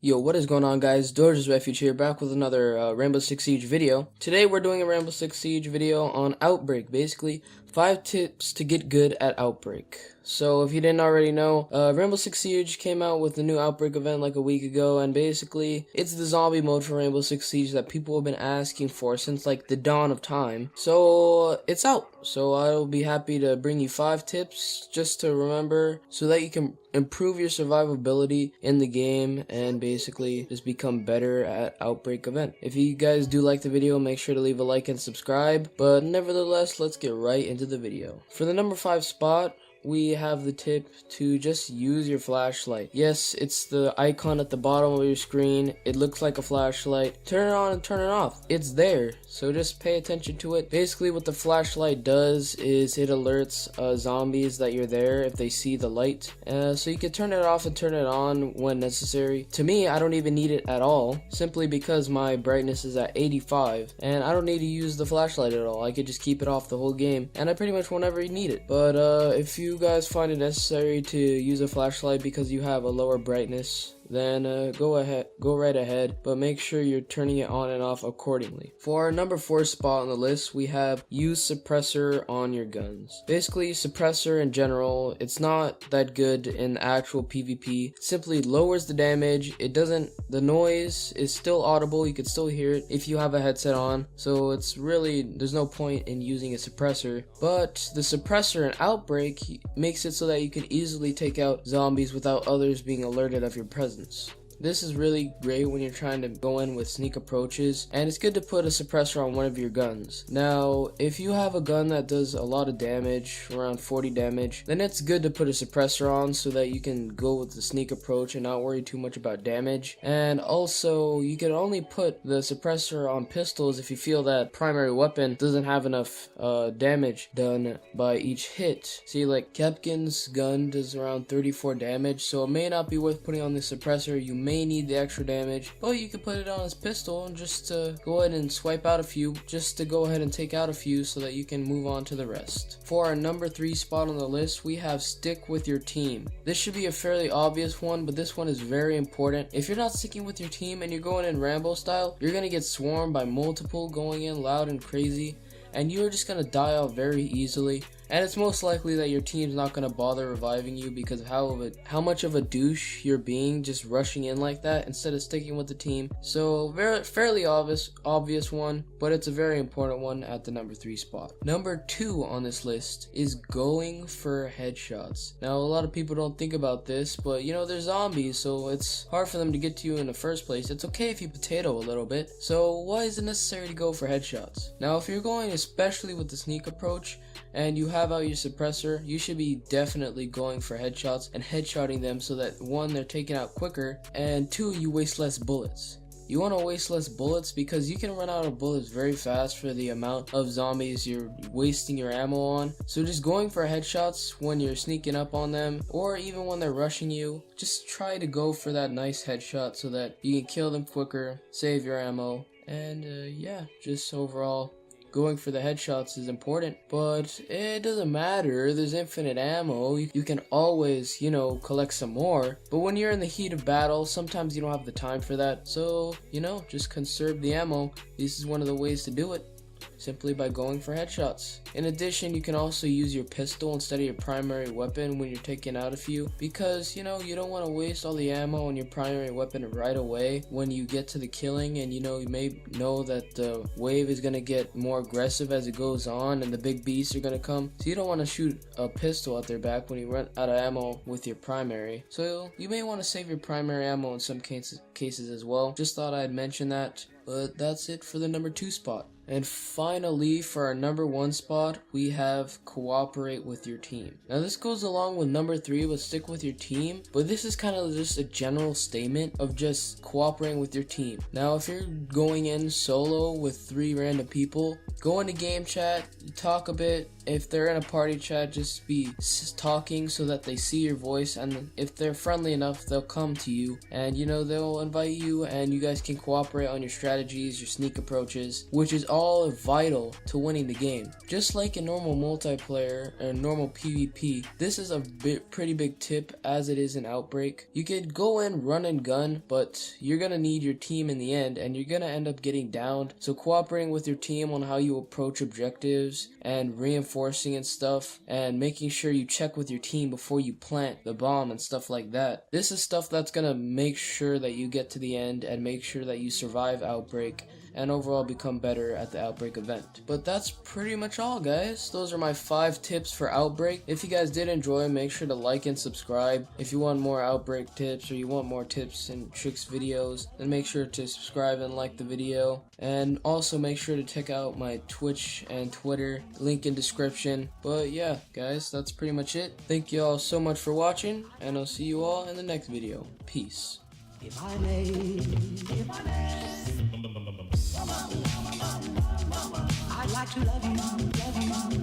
Yo, what is going on, guys? Doge's Refuge here, back with another Rainbow Six Siege video. Today we're doing a Rainbow Six Siege video on Outbreak, basically 5 tips to get good at Outbreak. So if you didn't already know, Rainbow Six Siege came out with the new Outbreak event like a week ago, and basically it's the zombie mode for Rainbow Six Siege that people have been asking for since like the dawn of time. So it's out. So I'll be happy to bring you 5 tips just to remember so that you can improve your survivability in the game and basically just become better at Outbreak event. If you guys do like the video, make sure to leave a like and subscribe, but nevertheless, let's get right into the video. For the number 5 spot, we have the tip to just use your flashlight. Yes, it's the icon at the bottom of your screen. It looks like a flashlight. Turn it on and turn it off. It's there, so just pay attention to it. Basically what the flashlight does is it alerts zombies that you're there if they see the light. So you can turn it off and turn it on when necessary. To me, I don't even need it at all, simply because my brightness is at 85 and I don't need to use the flashlight at all. I could just keep it off the whole game and I pretty much won't ever need it. But if you guys find it necessary to use a flashlight because you have a lower brightness, then go right ahead, but make sure you're turning it on and off accordingly. For our number 4 spot on the list, we have use suppressor on your guns. Basically, suppressor in general, it's not that good in actual PvP. It simply lowers the damage. The noise is still audible. You can still hear it if you have a headset on. So there's no point in using a suppressor. But the suppressor in Outbreak makes it so that you can easily take out zombies without others being alerted of your presence. This is really great when you're trying to go in with sneak approaches, and it's good to put a suppressor on one of your guns. Now, if you have a gun that does a lot of damage, around 40 damage, then it's good to put a suppressor on so that you can go with the sneak approach and not worry too much about damage. And also, you can only put the suppressor on pistols if you feel that primary weapon doesn't have enough damage done by each hit. See, like Kepkin's gun does around 34 damage, so it may not be worth putting on the suppressor. You may need the extra damage, but you can put it on his pistol and just go ahead and swipe out a few, just to go ahead and take out a few so that you can move on to the rest. For our number 3 spot on the list, we have stick with your team. This should be a fairly obvious one, but this one is very important. If you're not sticking with your team and you're going in Rambo style, you're gonna get swarmed by multiple going in loud and crazy, and you're just gonna die out very easily. And it's most likely that your team's not going to bother reviving you because of how much of a douche you're being just rushing in like that instead of sticking with the team. So fairly obvious one, but it's a very important one at the number 3 spot. Number 2 on this list is going for headshots. Now, a lot of people don't think about this, but you know, they're zombies, so it's hard for them to get to you in the first place. It's okay if you potato a little bit, so why is it necessary to go for headshots? Now, if you're going especially with the sneak approach and you have out your suppressor, you should be definitely going for headshots and headshotting them so that 1, they're taken out quicker, and 2, you waste less bullets. You want to waste less bullets because you can run out of bullets very fast for the amount of zombies you're wasting your ammo on. So just going for headshots when you're sneaking up on them, or even when they're rushing you, just try to go for that nice headshot so that you can kill them quicker, save your ammo, and yeah, just overall going for the headshots is important. But it doesn't matter, there's infinite ammo. You can always, collect some more. But when you're in the heat of battle, sometimes you don't have the time for that. So, just conserve the ammo. This is one of the ways to do it, simply by going for headshots. In addition, you can also use your pistol instead of your primary weapon when you're taking out a few, because you don't want to waste all the ammo on your primary weapon right away when you get to the killing, and you may know that the wave is going to get more aggressive as it goes on and the big beasts are going to come, so you don't want to shoot a pistol at their back when you run out of ammo with your primary. So you may want to save your primary ammo in some cases as well. Just thought I'd mention that. But that's it for the number 2 spot. And finally, for our number 1 spot, we have cooperate with your team. Now this goes along with number 3 with stick with your team, but this is kind of just a general statement of just cooperating with your team. Now if you're going in solo with 3 random people, go into game chat, you talk a bit, if they're in a party chat, just be talking so that they see your voice, and if they're friendly enough, they'll come to you, and you know, they'll invite you, and you guys can cooperate on your strategies, your sneak approaches, which is all vital to winning the game. Just like in normal multiplayer or normal PvP, this is a pretty big tip as it is in Outbreak. You could go in, run and gun, but you're gonna need your team in the end, and you're gonna end up getting downed. So cooperating with your team on how you approach objectives and reinforcing and stuff, and making sure you check with your team before you plant the bomb and stuff like that. This is stuff that's gonna make sure that you get to the end and make sure that you survive Outbreak and overall become better at the Outbreak event. But that's pretty much all, guys. Those are my 5 tips for Outbreak. If you guys did enjoy, make sure to like and subscribe. If you want more Outbreak tips or you want more tips and tricks videos, then make sure to subscribe and like the video. And also make sure to check out my Twitch and Twitter, link in description. But yeah, guys, that's pretty much it. Thank you all so much for watching, and I'll see you all in the next video. Peace. If I may, I'd like to love you,